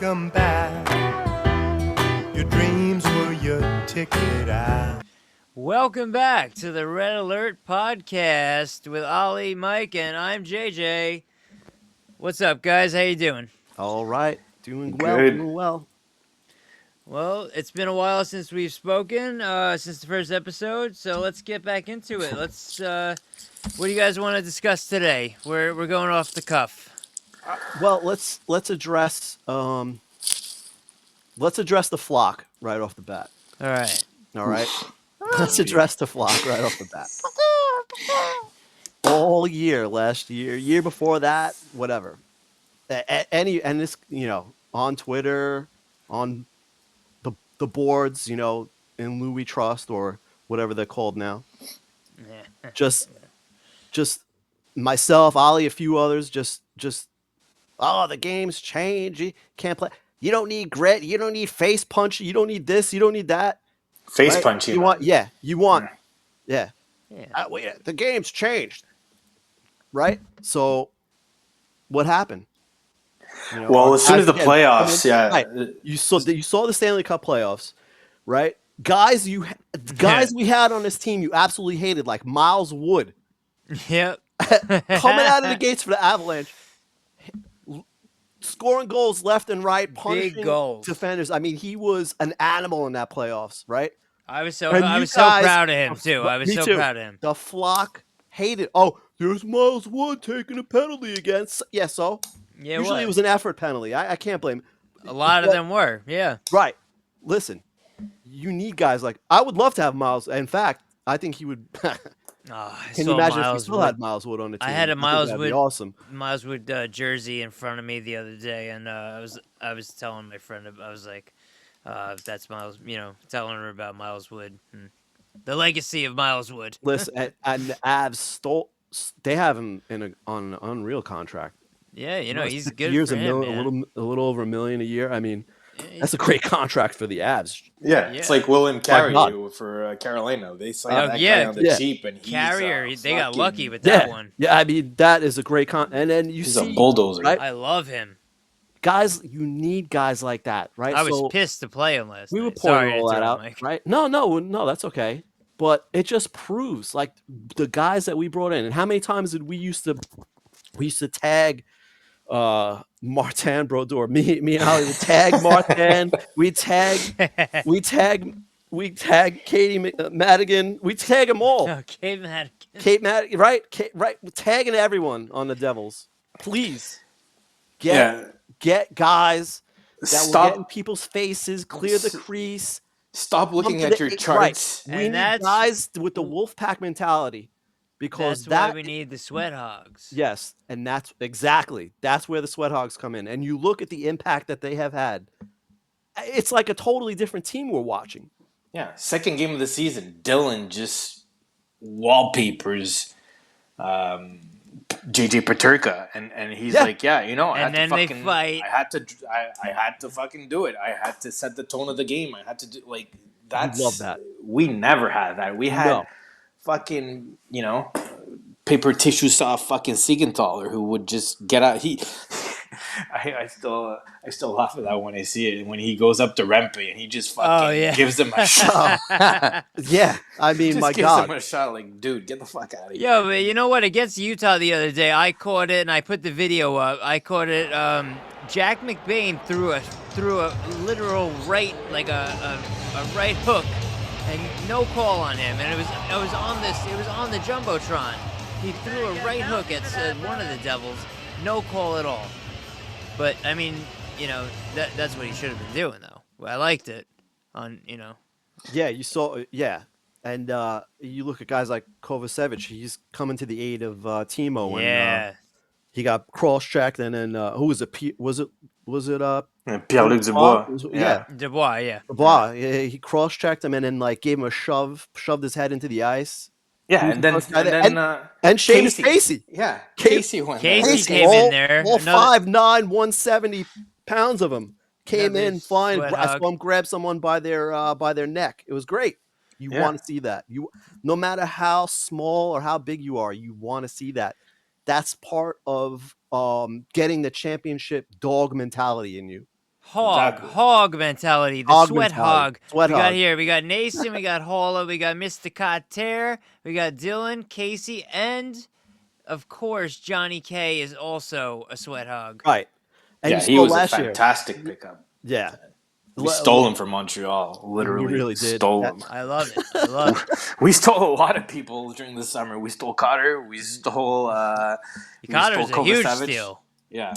Welcome back. Your dreams were your ticket out. Welcome back to the Red Alert Podcast with Ollie, Mike, and I'm JJ. What's up, guys? How you doing? All right, doing Good. well. Well, it's been a while since we've spoken, since the first episode, so let's get back into it. What do you guys want to discuss today? We're going off the cuff. Well, let's address the flock right off the bat. All right. All right, let's address the flock right off the bat. All year, last year, year before that, whatever. This, on Twitter, on the boards, in Louis Trust or whatever they're called now. Just myself, Ollie, a few others, just the game's changed. You can't play. You don't need grit. You don't need face punch. You don't need this. You don't need that. Face Right? punch. You want. The game's changed. Right. So, what happened? Well, as soon as the playoffs, right, you saw the Stanley Cup playoffs, right? Guys, we had on this team you absolutely hated, like Miles Wood, Yep. coming out of the gates for the Avalanche, scoring goals left and right, punishing goals. defenders. I mean, he was an animal in that playoffs, right? I was so And proud of him too. I was Me so too. proud of him. The flock hated. Oh, there's Miles Wood taking a penalty against. Yeah, so Yeah, usually it was an effort penalty. I can't blame him. A lot of them were. Yeah. Right. Listen, you need guys like I would love to have Miles. In fact, I think he would. Can you imagine if we still had Miles Wood on the team? I had a Miles Wood, awesome. Miles Wood jersey in front of me the other day, and I was telling my friend, I was like, "That's Miles," telling her about Miles Wood, and the legacy of Miles Wood. Listen, and the Avs they have him on an unreal contract. Yeah, he's good years, for him, man. a little over $1 million a year. I mean, that's a great contract for the Avs. Yeah, it's like William Carrier God. for Carolina. They signed that yeah, guy on the cheap, and he's Carrier. They got fucking- lucky with that one. Yeah, I mean that is a great and then you He's see a bulldozer. right? I love him. Guys, you need guys like that, right? I was pissed to play him last We night. were pointing Sorry all to that throw out, Mike. right? No, that's okay. But it just proves like the guys that we brought in, and how many times did we used to tag Martin Brodeur. Me and Ollie would tag Martin. we tag Katie Madigan. We tag them all. Oh, Kate Madigan. Kate Madigan, right? We're tagging everyone on the Devils. Please get guys that will get in people's faces, clear the crease. Stop looking at your charts. Right. We need guys with the Wolfpack mentality. Because that's why we need the Sweat Hogs. Yes, and that's where the Sweat Hogs come in. And you look at the impact that they have had. It's like a totally different team we're watching. Yeah, second game of the season, Dylan just wallpapers JJ Peterka, and he's like, I had then to they fucking fight. I had to fucking do it. I had to set the tone of the game. I had to do that's love that. We never had that. We had fucking, paper tissue soft fucking Siegenthaler who would just get out. I still laugh at that when I see it. When he goes up to Rempe and he just fucking gives him a shot. Yeah, I mean, just my gives God. him a shot like, dude, get the fuck out of here. Yo, but you know what? Against Utah the other day, I caught it and I put the video up. I caught it. Jack McBain threw a literal right, like a right hook, and no call on him. And it was on the jumbotron. He threw a right hook at one of the Devils, no call at all. But I mean, that's what he should have been doing, though. I liked it. Yeah, you saw. Yeah, and you look at guys like Kovacevic. He's coming to the aid of Timo. Yeah. And, he got cross-checked, and then who was it? Was it Pierre-Luc Dubois? Dubois, yeah. Dubois. He cross-checked him and then gave him a shove, shoved his head into the ice. Yeah, and then Seamus Casey. Yeah, Casey went. Casey came in there. All 5'9", 170 pounds of him came in flying. I saw him grab someone by their neck. It was great. You want to see that. No matter how small or how big you are, you want to see that. That's part of getting the championship dog mentality in you. Exactly. hog mentality, the Hog sweat mentality. hog. Sweat we got hog. here, we got Nason, we got Halla, we got Mr. Cotter, we got Dylan, Casey, and of course Johnny K is also a sweat hog. Right. And Yeah, you he saw was a last year. fantastic pickup. Yeah. We stole him from Montreal. Literally, really did. stole him. I love it. I love it. We stole a lot of people during the summer. We stole Cotter. We stole. Cotter's a huge Kovacevic. steal. Yeah,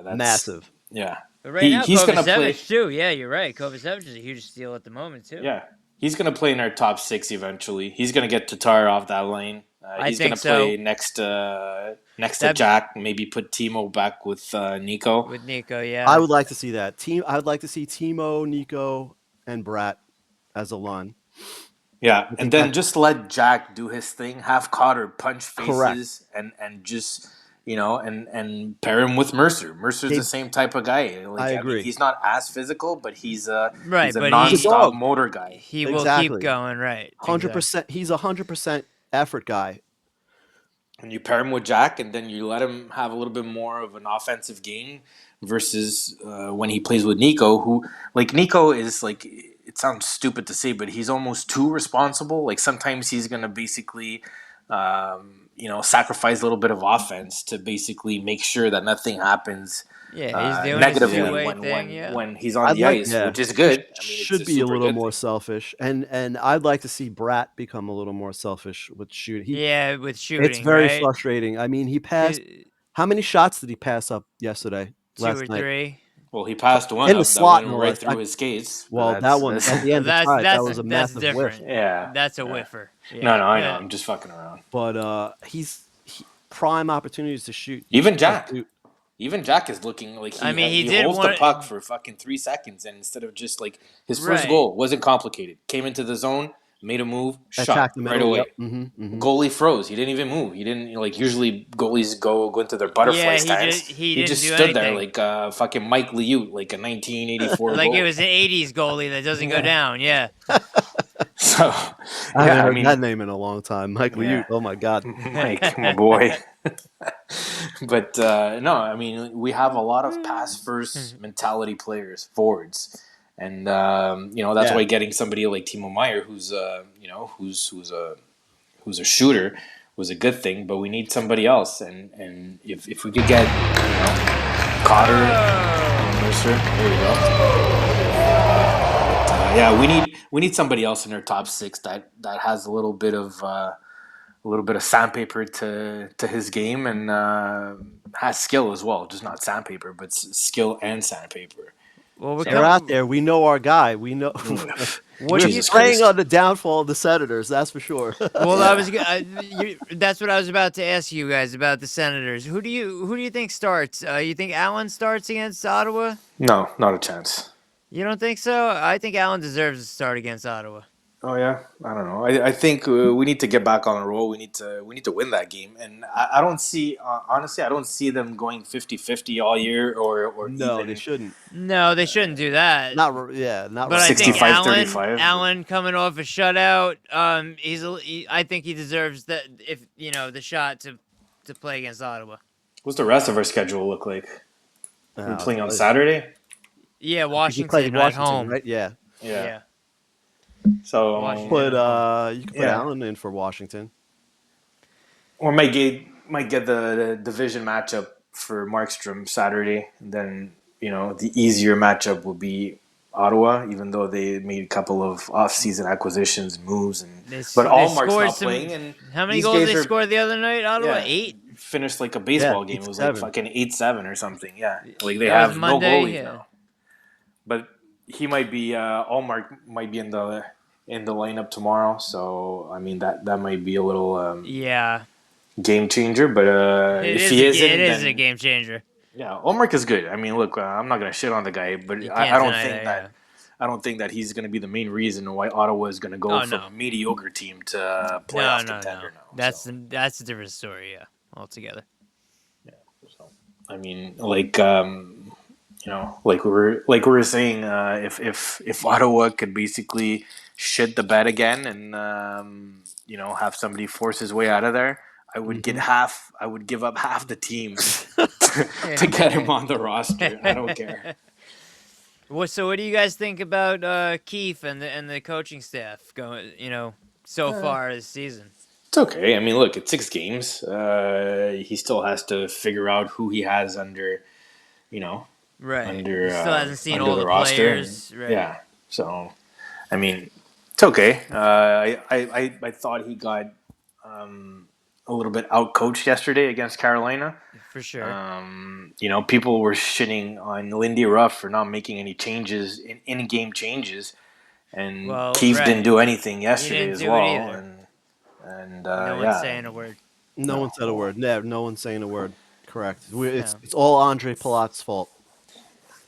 that's Massive. Yeah, But right now, he's gonna play. Kovacevic too. Yeah, you're right. Kovacevic is a huge steal at the moment too. Yeah, he's gonna play in our top 6 eventually. He's gonna get Tatar off that lane. I He's think gonna so. play next to That'd- Jack. Maybe put Timo back with Nico. With Nico, yeah. I would like to see that. I would like to see Timo, Nico, and Brat as a line. Yeah, think and then that- just let Jack do his thing. Have Cotter punch Correct. faces and just and pair him with Mercer. Mercer's They- the same type of guy. Like, I mean, agree. he's not as physical, but he's a Right, he's a but He's a non-stop dog. motor guy. he will Exactly. keep going, right? 100%. He's 100% effort guy. And you pair him with Jack, and then you let him have a little bit more of an offensive game versus when he plays with Nico, who like Nico is like. It sounds stupid to say, but he's almost too responsible. Like sometimes he's gonna basically, sacrifice a little bit of offense to basically make sure that nothing happens Yeah, he's doing negatively his two-way when, thing. when, Yeah. when he's on I'd the like- ice, yeah. which is good. I mean, it's Should be a super little good more thing. selfish, and I'd like to see Brat become a little more selfish with shooting. Yeah, with shooting. It's very right? frustrating. I mean, he passed. How many shots did he pass up yesterday? Two last or night? three. Well, he passed one In the up slot, that no went right less. through his skates. Well, That's- that one that's- at the end. That's that was a massive different. whiff. yeah. That's a yeah. whiffer. Yeah. No, I know. Yeah. I'm just fucking around. But he's prime opportunities to shoot. Even Jack. Shoot. Even Jack is looking like I mean, he did holds one- the puck for fucking 3 seconds, and instead of just like his first Right. goal wasn't complicated. Came into the zone, made a move, shot Attack the right middle. away. Yep. Mm-hmm. Goalie froze. He didn't even move. He didn't like usually goalies go into their butterfly Yeah, he stance. he didn't just do stood there anything. like fucking Mike Liute, like a 1984 Like goalie. it was an '80s goalie that doesn't go down. Yeah. So I yeah, haven't I heard mean, that name in a long time. Mike Yeah. Liute. Oh my God. Mike, my boy. But no, I mean, we have a lot of pass first mentality players, forwards, and that's Yeah. why getting somebody like Timo Meyer, who's who's a shooter, was a good thing. But we need somebody else, and if we could get Cotter and Mercer, there you go. We need somebody else in our top 6 that has a little bit of sandpaper to his game and has skill as well. Just not sandpaper, but skill and sandpaper. Well, we're They're coming- out there. We know our guy. We know. What do you? Jesus Preying Christ. on the downfall of the Senators. That's for sure. Well, that's what I was about to ask you guys about the Senators. Who do you think starts? You think Allen starts against Ottawa? No, not a chance. You don't think so? I think Allen deserves to start against Ottawa. Oh yeah, I don't know. I think we need to get back on the roll. We need to win that game, and I don't see honestly. I don't see them going 50-50 all year or No, even they shouldn't. No, they shouldn't do that. Not But right. I think 65-35. Allen coming off a shutout. I think he deserves that. If the shot to play against Ottawa. What's the rest of our schedule look like? We're playing on Saturday. Saturday. Yeah, You Washington, play at Washington, home. right? Yeah. Yeah. So Washington. But you can put Yeah. Allen in for Washington. or might get the division matchup for Markstrom Saturday. And then the easier matchup will be Ottawa, even though they made a couple of off-season acquisitions, moves, but Allmark's scored not playing. And How many these goals guys they are- scored the other night? Ottawa, Yeah. 8. finished like a baseball game. It was like 8-7. fucking 8-7 or something. Yeah, like they That was have Monday, no goalies yeah. now. But he might be Allmark might be in the lineup tomorrow. So I mean that might be a little Yeah, game changer. But it if he isn't, it is then, a game changer. yeah, Allmark is good. I mean, look, I'm not gonna shit on the guy, but You I can't don't deny think that, that. I don't think that he's going to be the main reason why Ottawa is going to go Oh, from no. a mediocre team to a No, playoff no, contender no. now. That's a different story. Yeah, altogether. So, I mean, like like we were saying, if Ottawa could basically shit the bed again and have somebody force his way out of there, I would get half. I would give up half the team to get him on the roster. I don't care. So what do you guys think about Keefe and the coaching staff going? So far this season. It's okay. I mean, look, it's 6 games. He still has to figure out who he has under, you know, Right. under He still hasn't seen under all the the roster. players. Right. Yeah. So, I mean, it's okay. I thought he got a little bit out coached yesterday against Carolina. For sure. People were shitting on Lindy Ruff for not making any changes in game changes, and Well, Keefe right. didn't do anything yesterday didn't as do it well. either. And No one's yeah, saying a word. No one said a word. No one's saying a word. Correct. It's No. it's all Andre Palat's fault.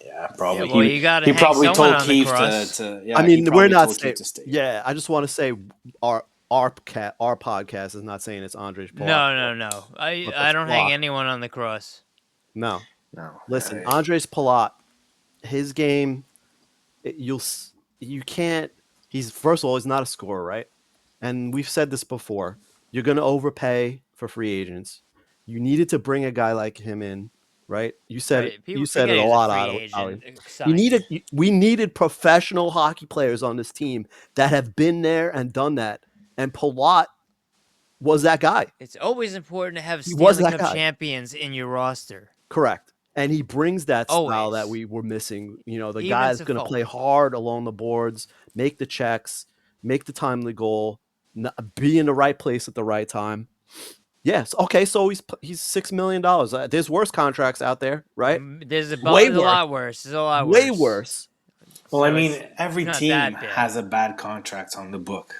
yeah, probably. Yeah, well, you gotta he hang probably someone told on the Keefe cross. to. Yeah, I he mean, we're probably not told saying. Keefe to stay. Yeah, I just want to say our podcast is not saying it's Andre's Palat. No. I that's don't hang blocked. anyone on the cross. No. No, Listen, Andres Palat, his game, you can't. He's first of all, he's not a scorer, right? And we've said this before. You're going to overpay for free agents. You needed to bring a guy like him in, right? You said Right. it. People You said forget it a he was lot, free Ali. agent, You signed. we needed professional hockey players on this team that have been there and done that. And Palat was that guy. It's always important to have He was Stanley that Cup guy. champions in your roster. Correct. And he brings that style that Always. we were missing. The Even guy that's to going to fault. play hard along the boards, make the checks, make the timely goal, be in the right place at the right time. Yes. Okay. So he's $6 million. There's worse contracts out there, right? There's a Way lot worse. There's a lot Way worse. worse. Well, So I mean, it's every not team that bad. has a bad contract on the book,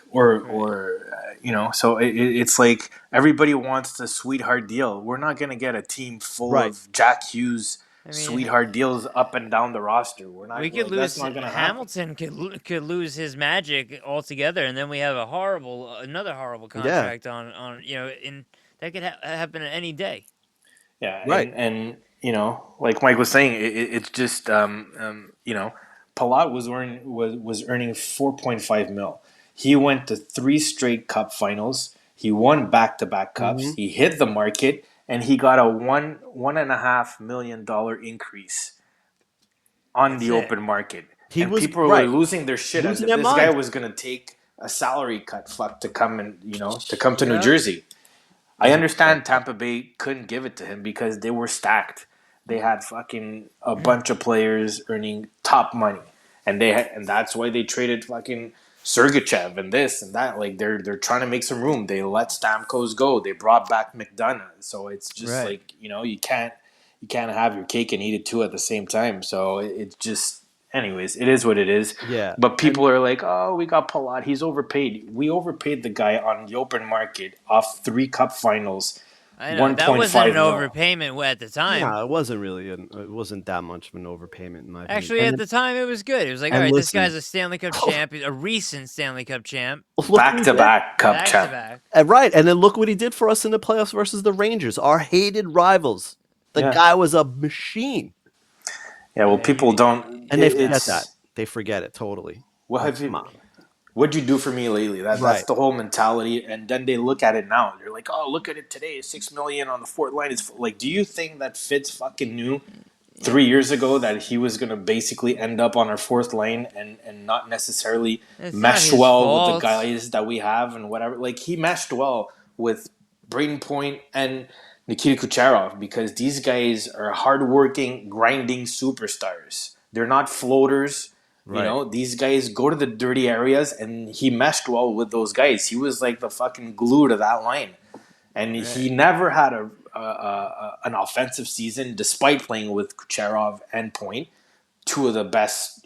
so it's like everybody wants the sweetheart deal. We're not going to get a team full Right. of Jack Hughes mean, sweetheart deals up and down the roster. We're not. We could That's lose. not going to happen. Hamilton could lose his magic altogether, and then we have another horrible contract on in that could happen any day. Yeah, Right. and like Mike was saying, it's just Palat was earning 4.5 mil. He went to 3 straight cup finals. He won back-to-back cups. Mhm. He hit the market, and he got a $1.5 million increase on That's the it. open market. He And was people right. were losing their shit as Losing if their this guy mind. was going to take a salary cut, to come and to come to New Yeah. Jersey. I understand Tampa Bay couldn't give it to him because they were stacked. They had fucking a bunch of players earning top money, and that's why they traded fucking Sergachev and this and that. Like they're trying to make some room. They let Stamkos go. They brought back McDonough. So it's just Right. like you can't have your cake and eat it too at the same time. So it's just, anyways, it is what it is. Yeah. But people are like, oh, we got Palat. He's overpaid. We overpaid the guy on the open market off 3 cup finals. I know that 1.5 wasn't an mil. overpayment at the time. No, it wasn't really. It wasn't that much of an overpayment in my opinion. Actually, at the time, it was good. It was like, and all right, this listen- guy's a Stanley Cup champion, a recent Stanley Cup champ, Back-to-back cup back to champ. back. Right, and then look what he did for us in the playoffs versus the Rangers, our hated rivals. The Yeah. guy was a machine, Yeah, well, people don't. and they forget it's- that. They forget it totally. What have Come you? on. What'd you do for me lately? That's Right. the whole mentality. And then they look at it now. They're like, oh, look at it today. 6 million on the fourth line. It's like, do you think that Fitz fucking knew 3 years ago that he was going to basically end up on our fourth line and not necessarily It's mesh not his well with fault. the guys that we have and whatever? Like, he meshed well with Braden Point and Nikita Kucherov because these guys are hardworking, grinding superstars. They're not floaters. Right. These guys go to the dirty areas, and he meshed well with those guys. He was like the fucking glue to that line, and he never had an offensive season despite playing with Kucherov and Point, 2 of the best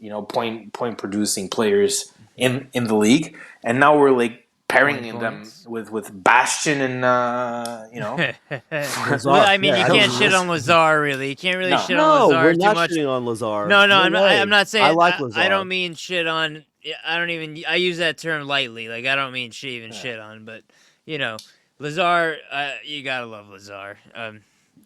point producing players in the league. And now we're like pairing 20 them points. with Bastion and Well, I mean, Yeah, you I can't don't- shit on Lazar, really. You can't really No. shit No, on Lazar we're too not much. shitting on Lazar. No, way. I'm not saying. I like Lazar. I don't mean shit on. I don't even. I use that term lightly. Like I don't mean shit on. But Lazar. You gotta love Lazar.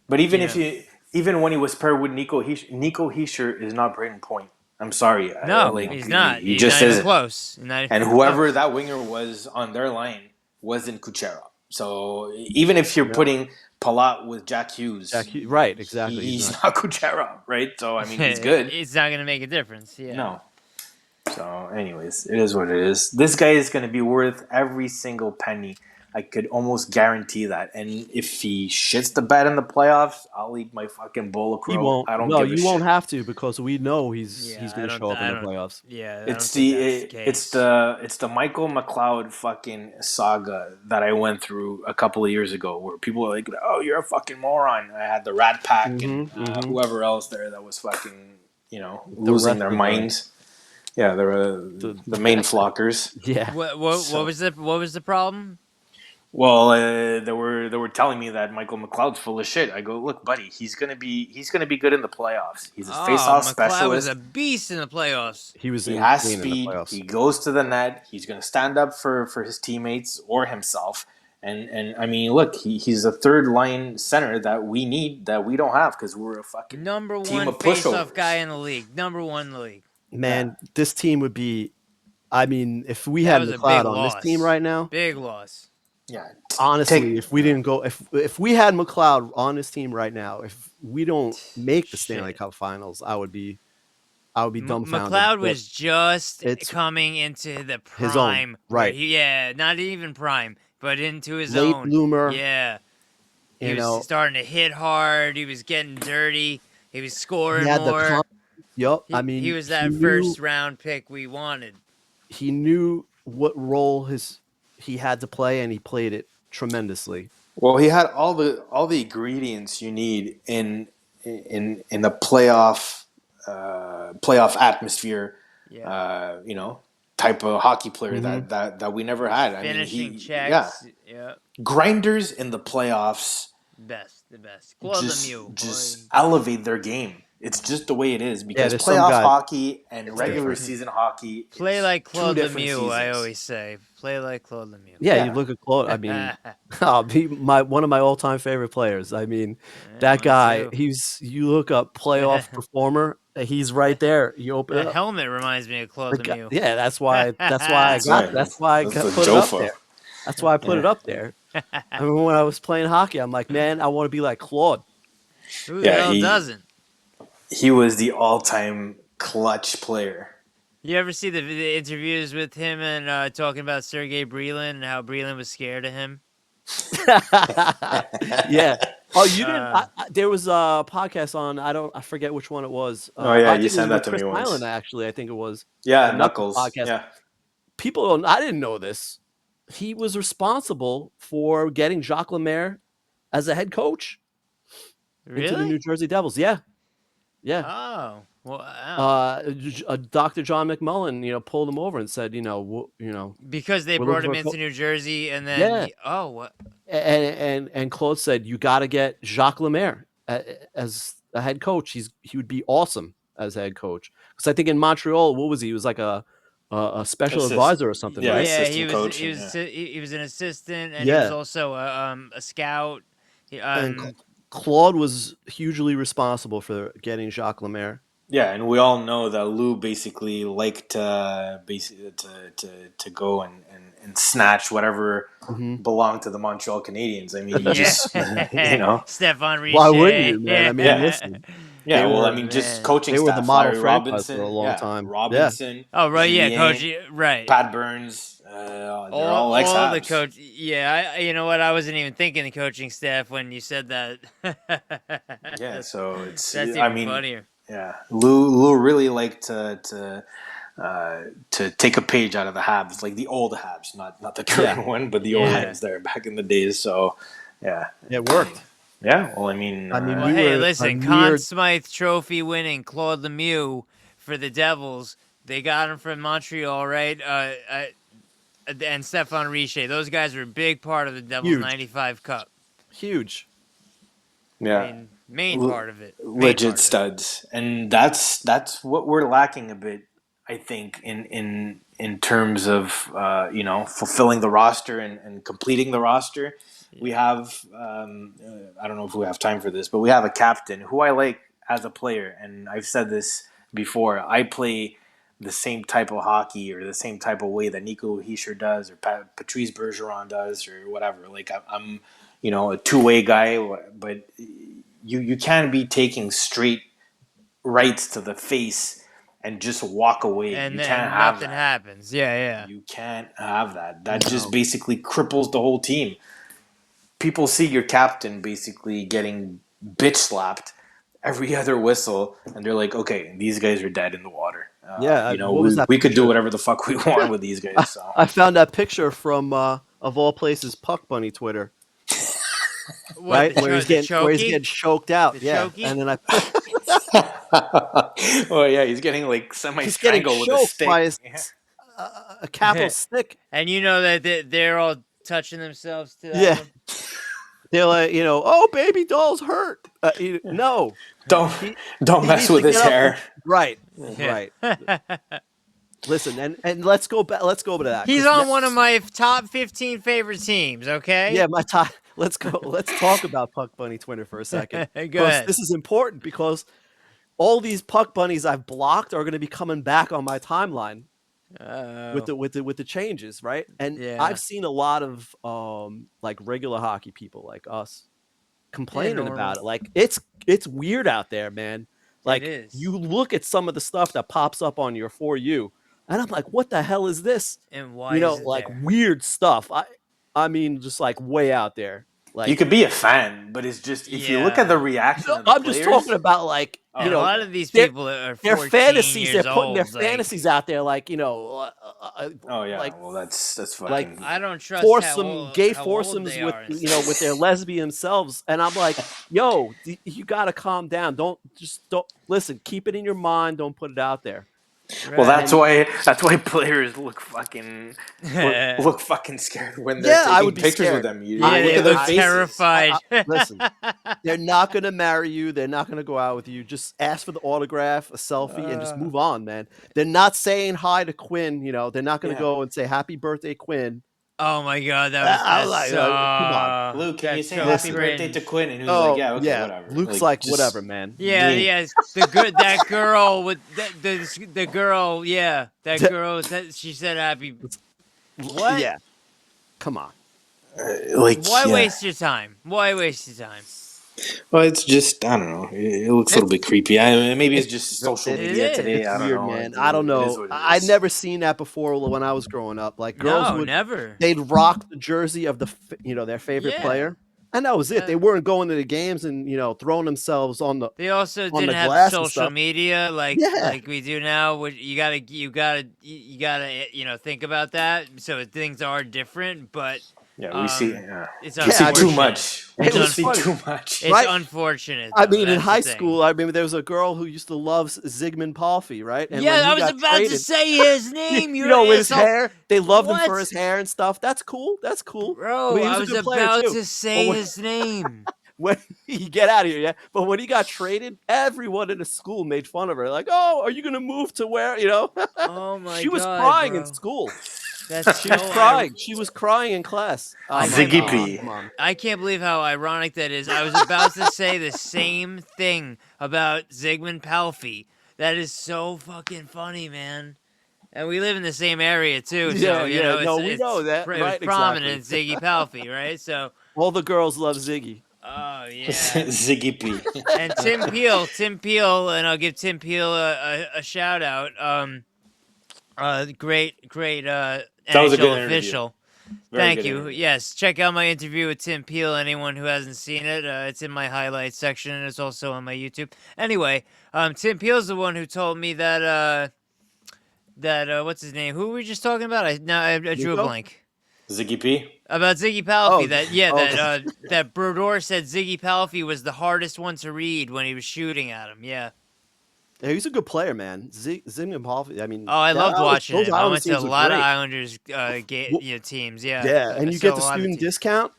But even Yeah. even when he was paired with Nico Hischier is not Braden Point. I'm sorry. No, he's not. He He's just not even isn't. close. And whoever that winger was on their line wasn't Kucherov. So even if you're putting Palat with Jack Hughes. Right, exactly. He's not Kucherov, right? So I mean, he's good. It's not gonna make a difference. Yeah. No. So, anyways, it is what it is. This guy is going to be worth every single penny. I could almost guarantee that. And if he shits the bed in the playoffs, I'll eat my fucking bowl of crow. He won't. I don't No, give a you shit. won't have to because we know he's Yeah, going to show up in the playoffs. Yeah, It's case. it's the Michael McLeod fucking saga that I went through a couple of years ago, where people were like, "Oh, you're a fucking moron." I had the Rat Pack and whoever else there that was fucking losing their minds. Yeah, they were the main flockers. Yeah. What was the problem? Well, they were telling me that Michael McLeod's full of shit. I go, look, buddy, he's gonna be good in the playoffs. He's a face-off McLeod specialist. was a beast in the playoffs. He was. He has insane in the speed. playoffs. He goes to the net. He's gonna stand up for his teammates or himself. And I mean, look, he's a third line center that we need that we don't have because we're a fucking Number team one of face-off pushovers. guy in the league. Number one in the league. Man, this team would be. I mean, if we That had was a McLeod big on loss. this team right now, Big loss. Yeah, honestly, if we didn't go, if we had McLeod on this team right now, if we don't make the Stanley Cup Finals, I would be dumbfounded. McLeod But was just it's coming into the his own, prime, right. Not even prime, but into his late own. bloomer. Yeah, he You was know, starting to hit hard. He was getting dirty. He was scoring he had more. Yup. He, I mean, he was that first round pick we wanted. He knew what role he had to play, and he played it tremendously. Well, he had all the ingredients you need in the playoff atmosphere. Yeah. Type of hockey player that we never had. Finishing checks. Yeah. Grinders in the playoffs. The best. Claude Lemieux. Just elevate their game. It's just the way it is because there's some playoff guys- hockey and regular season hockey. Play is like Claude two different Lemieux, I seasons. always say. Play like Claude Lemieux. Yeah, you look at Claude. I mean, one of my all-time favorite players. I mean, that guy. too. You look up playoff performer. He's right there. You open it The up. helmet reminds me of Claude Lemieux. Yeah, that's why I That's got. right. That's why I That's got the put it up Jofa. there. That's why I put it up there. I mean, when I was playing hockey, I'm like, man, I want to be like Claude. Who the hell doesn't? He was the all-time clutch player. You ever see the interviews with him and talking about Sergei Brylin and how Brylin was scared of him? Yeah. Oh, you didn't. There was a podcast on. I forget which one it was. I think you it sent was that to with me Chris once. Nyland, actually, I think it was. Yeah, Knuckles Knuckles. podcast. Yeah. People don't. I didn't know this. He was responsible for getting Jacques Lemaire as a head coach into the Really? New Jersey Devils. Yeah. Oh. Wow. Dr. John McMullen, pulled him over and said, Because they we're brought him looking for into New Jersey and then Yeah. what? And Claude said, you got to get Jacques Lemaire as a head coach. He would be awesome as a head coach. Because I think in Montreal, what was he? He was like a special advisor or something, Yeah, right? Yeah, assistant coach, he was an assistant and Yeah. he was also a scout. And Claude was hugely responsible for getting Jacques Lemaire. Yeah, and we all know that Lou basically liked to go and snatch whatever belonged to the Montreal Canadiens. I mean, you just Stephane Richer. Why wouldn't you, man? I mean, Yeah. listen. Yeah, They well, were- I mean, just man. coaching They were staff. the model Larry franchise Robinson for a long time. Yeah. Robinson. Oh, right, yeah, Julien, coach, right. Pat Burns. They're all all ex-Habs. the coach. Yeah, you know what? I wasn't even thinking the coaching staff when you said that. Yeah, so it's. That's even I mean, funnier. yeah, Lou really liked to take a page out of the Habs, like the old Habs, not the current one, but the old Yeah. Habs there back in the days. So, yeah, It worked. yeah. Well, I mean, I mean, Well, we hey, were listen, a Conn mere- Smythe trophy winning Claude Lemieux for the Devils. They got him from Montreal, right? And Stephane Richer. Those guys were a big part of the Devils' Huge. 95 Cup. Huge. yeah. I mean, main L- part of it. Main part Legit of it. studs, and that's what we're lacking a bit, I think, in terms of fulfilling the roster and completing the roster. We have I don't know if we have time for this, but we have a captain who I like as a player, and I've said this before. I play the same type of hockey or the same type of way that Nico Hischier does or Patrice Bergeron does or whatever. Like I'm a two-way guy, but you can't be taking straight rights to the face and just walk away. And You then can't have nothing that. happens. Yeah. You can't have that. That just basically cripples the whole team. People see your captain basically getting bitch slapped every other whistle, and they're like, okay, these guys are dead in the water. Yeah, what was that we could do picture? whatever the fuck we want with these guys. So. I found that picture from of all places, Puck Bunny Twitter, What, right? the Where he's chokey? getting choked out. The Yeah, chokey? and then Oh yeah, he's getting like he's getting semi-strangled with a choked stick. by his, Yeah. a capital stick. And you know that they're all touching themselves to that Yeah. one? They're like, oh, baby doll's hurt. No, Don't he mess needs with to his get up hair. right, Yeah. right. Listen, and let's go back. Let's go to that. He's 'cause on one of my top 15 favorite teams, okay? Yeah, my time. Let's go. Let's talk about Puck Bunny Twitter for a second. Go Because ahead. this is important because all these Puck Bunnies I've blocked are going to be coming back on my timeline with the changes, right? And Yeah. I've seen a lot of like regular hockey people like us complaining normal. about it. Like it's weird out there, man. Like is. you look at some of the stuff that pops up on your For You, and I'm like, what the hell is this? And why is it like there? weird stuff. I mean, just like way out there. Like You could be a fan, but it's just if you look Yeah. at the reaction of the I'm players, just talking about like And a lot of these their- people are 14 their fantasies. years They're putting their old, like, fantasies out there, like oh yeah, like well that's fucking. like I don't trust gay how old foursomes they with are. with their lesbian selves, and I'm like, yo, you gotta calm down. Don't listen. Keep it in your mind. Don't put it out there. Well, that's why players look fucking look fucking scared when they're Yeah, I taking would be pictures scared. with them. You Yeah, look they at their look faces. terrified. Listen, they're not gonna marry you. They're not gonna go out with you. Just ask for the autograph, a selfie, and just move on, man. They're not saying hi to Quinn. They're not gonna Yeah. go and say happy birthday, Quinn. Oh my god, I that was was like, come on. Luke, can you that's say so happy birthday cringe. to Quinn? And he was Oh like, yeah, okay, whatever. Luke's like just- whatever, man. Yeah, Yeah. that girl with the girl, yeah, that girl she said happy. What? Yeah. Come on. Why yeah. waste your time? Why waste your time? Well, it's just I don't know. It looks a little bit creepy. I mean, maybe it's just social It media is. today. It's I don't weird, know. man. I don't It is know. what it I'd is. never seen that before when I was growing up. Like girls No, would never. they'd rock the jersey of their favorite Yeah. player, and that was it. Yeah. They weren't going to the games and throwing themselves on the. They also on the didn't have glass and social stuff. media like Yeah. we do now. Which you gotta think about that. So things are different, but Yeah, we see. it's We see too unfortunate. much. We It just was see funny. too much. It's Right? unfortunate. I though, mean, in that's the high thing. school, there was a girl who used to love Zygmunt Palffy, right? And when Yeah, he I was got about to traded- say his name. you know, with his asshole. hair, they loved him for What? his hair and stuff. That's cool. That's cool. Bro, mean, he I was a was good player, about too. to say when- his name. When he get out of here, yeah. But when he got traded, everyone in the school made fun of her. Like, oh, are you gonna move to where? Oh my god, she was crying bro. in school. That's She was so crying. She was crying in class. Oh my Ziggy God, P. come on. I can't believe how ironic that is. I was about to say the same thing about Zygmunt Palffy. That is so fucking funny, man. And we live in the same area too, so Yeah, you yeah, know, no, we know that, it was right, prominent, Ziggy Palffy, right? So, All the girls love Ziggy. oh yeah. Ziggy P. And Tim Peel, and I'll give Tim Peel a shout out. Great That was a NHL good interview. official. Very Thank good you. interview. Yes, check out my interview with Tim Peel. Anyone who hasn't seen it, it's in my highlights section, and it's also on my YouTube. Anyway, Tim Peel's the one who told me that what's his name? Who were we just talking about? I drew a Nico? blank. Ziggy P. About Ziggy Palffy. Oh, That Brodeur said Ziggy Palffy was the hardest one to read when he was shooting at him. Yeah. Yeah, he's a good player, man. Zygmunt Palffy. I mean, Oh, I loved watching those him. I Islanders went to a teams were lot of great. Islanders Well, teams. Yeah. Yeah, I and you saw get a the lot of student teams. discount.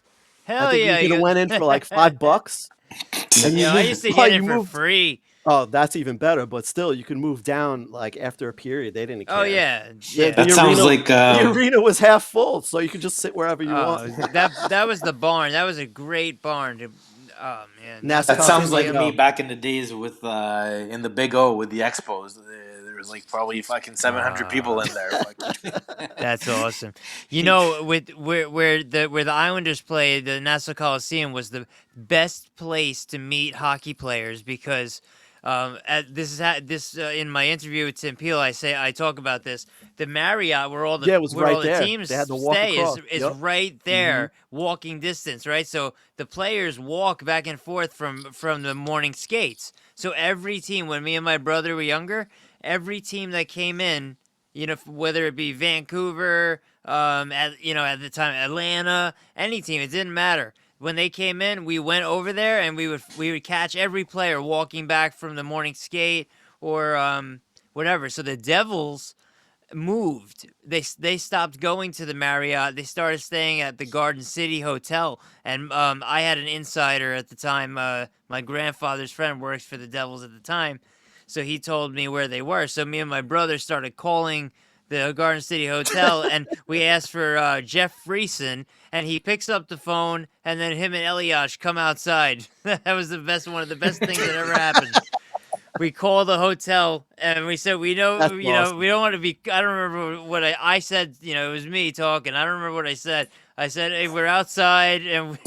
Hell I think yeah! you could have went in for like $5. And Yeah, I used to get it for free. Oh, that's even better. But still, you can move down like after a period. They didn't care. Oh yeah. Yeah, That the sounds arena- like the arena was half full, so you could just sit wherever you Oh, want. that was the barn. That was a great barn. Oh man. And that's That how sounds they like go. me back in the days with in the Big O with the Expos. There was like probably fucking 700 people in there. Fucking. That's awesome. You know, with where the Islanders play, the Nassau Coliseum was the best place to meet hockey players because in my interview with Tim Peel, I talk about this. The Marriott, where all the It was right all the there. teams They had to walk stay, across. is Yep. right there, walking distance, right? So the players walk back and forth from the morning skates. So every team, when me and my brother were younger, every team that came in, you know, whether it be Vancouver, at the time Atlanta, any team, it didn't matter. When they came in, we went over there and we would catch every player walking back from the morning skate or whatever. So the Devils moved. They stopped going to the Marriott. They started staying at the Garden City Hotel. And I had an insider at the time. My grandfather's friend works for the Devils at the time, so he told me where they were. So me and my brother started calling the Garden City Hotel, and we asked for Jeff Friesen, and he picks up the phone, and then him and Eliash come outside. That was one of the best things that ever happened. We called the hotel, and we said, we know, That's we don't want to be. I don't remember what I said. You know, it was me talking. I don't remember what I said. I said, hey, we're outside, and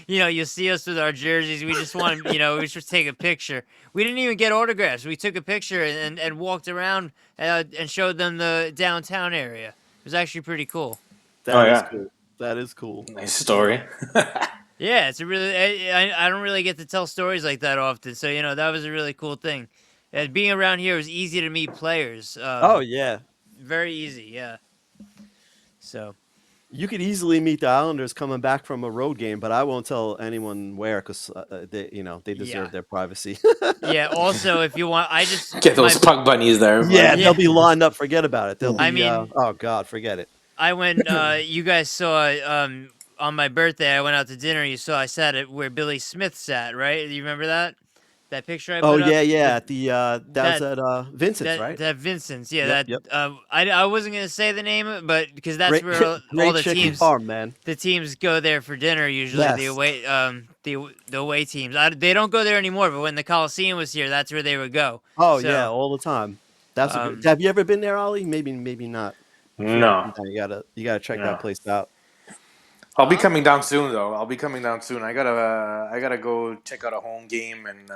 you'll see us with our jerseys. We just want to, we should take a picture. We didn't even get autographs. We took a picture and walked around and showed them the downtown area. It was actually pretty cool. That is yeah. cool. That is cool. Nice story. Yeah, it's a really. I don't really get to tell stories like that often, so that was a really cool thing. And being around here was easy to meet players. Oh yeah. Very easy, yeah. So. You could easily meet the Islanders coming back from a road game, but I won't tell anyone where because they deserve their privacy. Yeah. Also, if you want, I just Get those puck bunnies there. Yeah, they'll be lined up. Forget about it. They'll be. I mean, oh God, forget it. I went. You guys saw on my birthday. I went out to dinner. You saw I sat at where Billy Smith sat. Right? You remember that? That picture I put up? Yeah. At the that was at Vincent's, right? That Vincent's, Yep, yeah. I wasn't gonna say the name, but because that's where all Great the chicken teams, farm, man. the teams go there for dinner usually. Yes. The away teams. They don't go there anymore, but when the Coliseum was here, that's where they would go. Oh So, yeah, all the time. That's have you ever been there, Ollie? Maybe not. No. You gotta check that place out. I'll be coming down soon, though. I gotta go check out a home game and.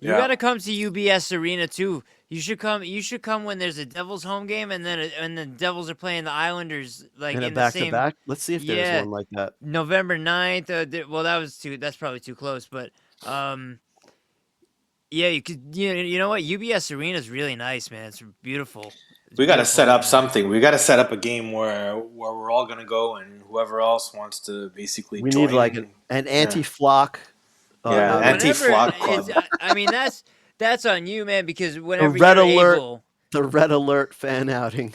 You gotta come to UBS Arena too. You should come when there's a Devils home game, and then the Devils are playing the Islanders like And in a the same. back-to-back. Let's see if there's one like that. November 9th. Well, that's probably too close, but yeah, you could. You know what? UBS Arena is really nice, man. It's beautiful. We got to set up something. We got to set up a game where we're all gonna go, and whoever else wants to basically. We join. need like an anti-flock. Anti-flock Whenever club. I mean, that's on you, man. Because whenever Red you're Alert. able, The Red Alert fan outing.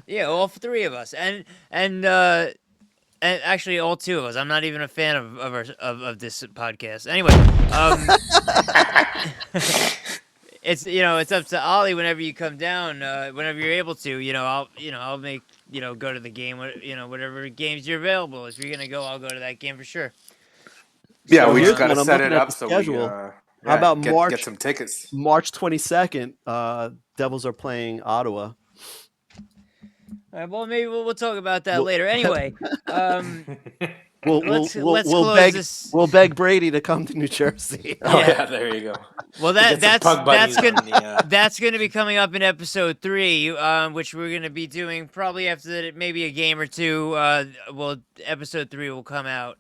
yeah, all three of us, and actually all two of us. I'm not even a fan of this podcast. Anyway, it's up to Ollie whenever you come down, whenever you're able to. I'll make go to the game. Whatever games you're available. If you're gonna go, I'll go to that game for sure. Yeah, So we here's just got to one. I'm set it looking at up the so schedule. we. How about March? Get some tickets. March 22nd, Devils are playing Ottawa. All right, well, maybe we'll talk about that later. Anyway, Let's close we'll beg Brady to come to New Jersey. Oh yeah, there you go. Well, Get some puck bunnies on the, that's gonna be coming up in episode 3, which we're gonna be doing probably after that, maybe a game or two. Episode 3 will come out.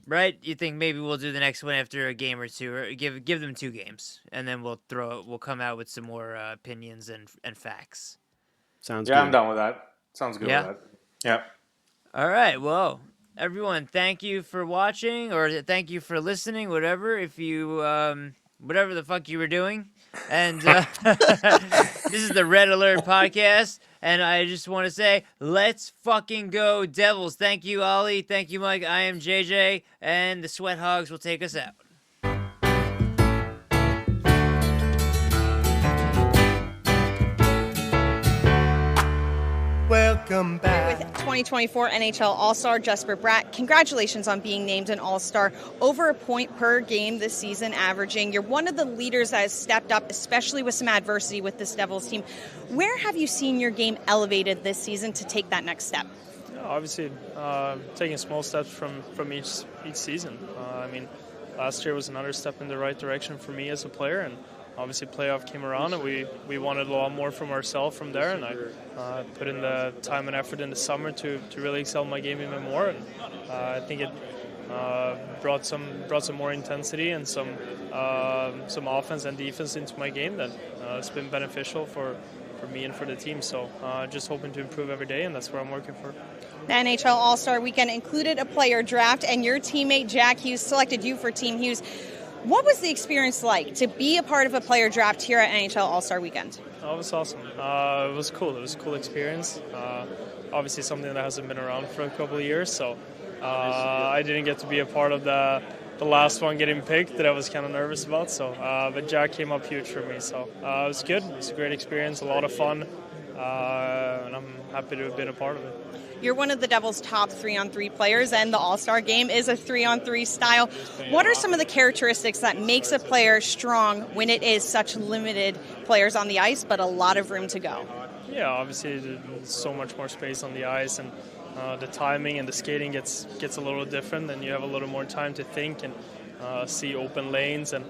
Right? You think maybe we'll do the next one after a game or two, or give them 2 games, and then we'll come out with some more opinions and facts. Sounds yeah, good. I'm done with that. Sounds good Yeah? with that. Yeah. All right. Well, everyone, thank you for watching, or thank you for listening, whatever. If you, whatever the fuck you were doing. And this is the Red Alert Podcast. And I just want to say, let's fucking go, Devils. Thank you, Ollie. Thank you, Mike. I am JJ. And the Sweat Hogs will take us out. welcome back. With 2024 NHL All-Star Jesper Bratt, congratulations on being named an All-Star. Over a point per game this season averaging. You're one of the leaders that has stepped up, especially with some adversity with this Devils team. Where have you seen your game elevated this season to take that next step? Obviously, taking small steps from each season. Last year was another step in the right direction for me as a player, and obviously playoff came around, and we wanted a lot more from ourselves from there, and I put in the time and effort in the summer to really excel my game even more, and I think it brought some more intensity and some offense and defense into my game that has been beneficial for me and for the team. So just hoping to improve every day, and that's what I'm working for. The NHL All-Star Weekend included a player draft, and your teammate Jack Hughes selected you for Team Hughes. What was the experience like to be a part of a player draft here at NHL All-Star Weekend? Oh, it was awesome. It was cool. It was a cool experience. Obviously something that hasn't been around for a couple of years, so I didn't get to be a part of the last one getting picked that I was kind of nervous about. So, but Jack came up huge for me, so it was good. It was a great experience, a lot of fun, and I'm happy to have been a part of it. You're one of the Devils' top 3-on-3 players, and the All-Star game is a 3-on-3 style. What are some of the characteristics that makes a player strong when it is such limited players on the ice, but a lot of room to go? Yeah, obviously there's so much more space on the ice, and the timing and the skating gets a little different, and you have a little more time to think and see open lanes, and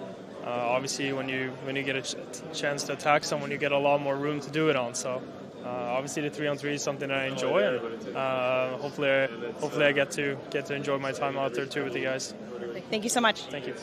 obviously when you get a chance to attack someone, you get a lot more room to do it on. So obviously the 3-on-3 is something I enjoy, and hopefully I get to enjoy my time out there too with the guys. Thank you so much. Thank you.